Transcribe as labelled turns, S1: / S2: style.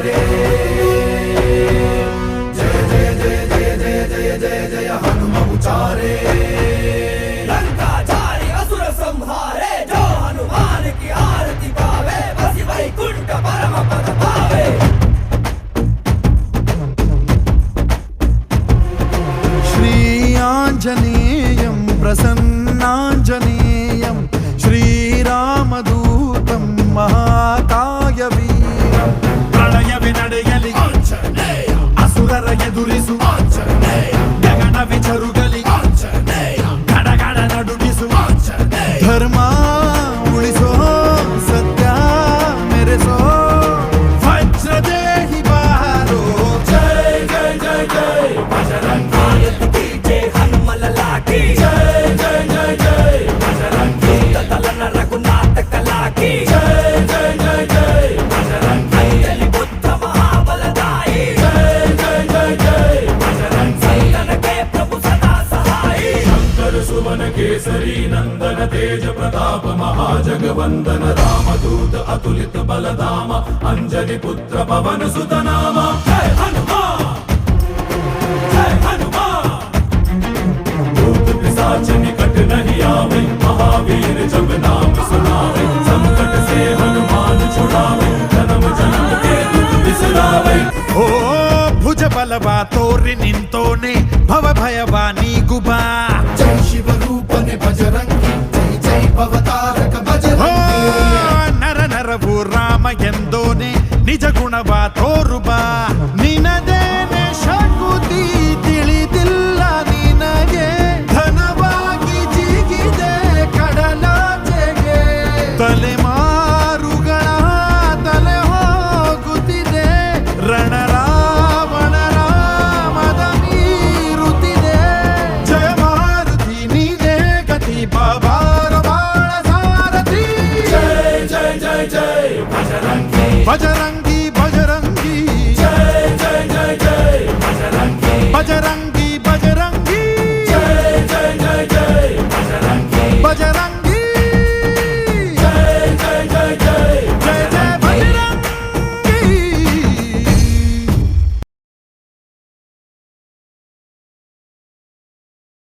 S1: उचारे जय जय जय जय जय जय जय जय हनुम उचारे लंका जारी असुर संहारे जो हनुमान की आरती पावे बसी वैकुंठ परम पद पावे
S2: श्री आंजनेयं प्रसन्नांजनेयं श्रीरामदूतं महाकायवीरं प्रणयवे ನಡೆಯಲಿ ಆಂಜನೇಯ ಅಸುರರ ಎದುರಿಸು ಆಂಜನೇಯ ಗಗನವೇ ಜರುಗಲಿ ಆಂಜನೇಯ ಗಡಗಡ ನಡುಗಿಸು ಆಂಜನೇಯ ಧರ್ಮ ಉಳಿಸೋ ಸತ್ಯ ಮೆರೆಸೋ ವಜ್ರದೇಹಿ ಬಾರೋ
S1: जय जय जय जय बजरंगी की जय हनुमल लागी जय जय जय जय बजरंगी दलन रघुनाथ कला की जय जय जय जय बजरंगी अंजलि बुद्ध महाबलदाई जय जय जय जय बजरंगी संतन के प्रभु सदा सहाय शंकर सुवन केसरी नंदन तेज प्रताप महाजगवंदन रामदूत अतुलित बलधाम अंजनी पुत्र पवन सुत नाम जय हनुमान जय हनुमान भूत पिशाच निकट नहीं आवे महावीर जब नाम सुनावे संकट से हनुमान छुड़ावे जन्म जन्म के दुख बिसरावे
S2: ಓ ಭುಜ ಬಲವ ತೋರಿ ನಿಂತೋನೆ ಭವ ಭಯವ ನೀಗುಬಾ
S1: जय शिव रूपने बजरंगी जय जय भवतारक
S2: ಓ
S1: बजरंगी
S2: ನರ ನರವು ರಾಮ ಎಂದೋನೆ ನಿಜ ಗುಣವ ತೋರುಬಾ ನಿನದೇನೆ ಶಕುತಿ ತಿಳಿದಿಲ್ಲ ನಿನಗೆ ಧನವಾಗಿ ಜಿಗಿದೆ ಕಡಲಾಚೆಗೆ ತಲೆಮಾರುಗಳ ತಲೆ ಹೋಗುತ್ತಿದೆ ರಣರಾವಣ ರಾಮದ ಮೀರುತ್ತಿದೆ ಜಯ ಮಾರುತಿ ನೀನೇ ಗತಿ ಬಾಬಾರ ಬಾಳ ಸಾರಥಿ
S1: जय जय जय जय बजरंगी
S2: ಬಜರಂಗ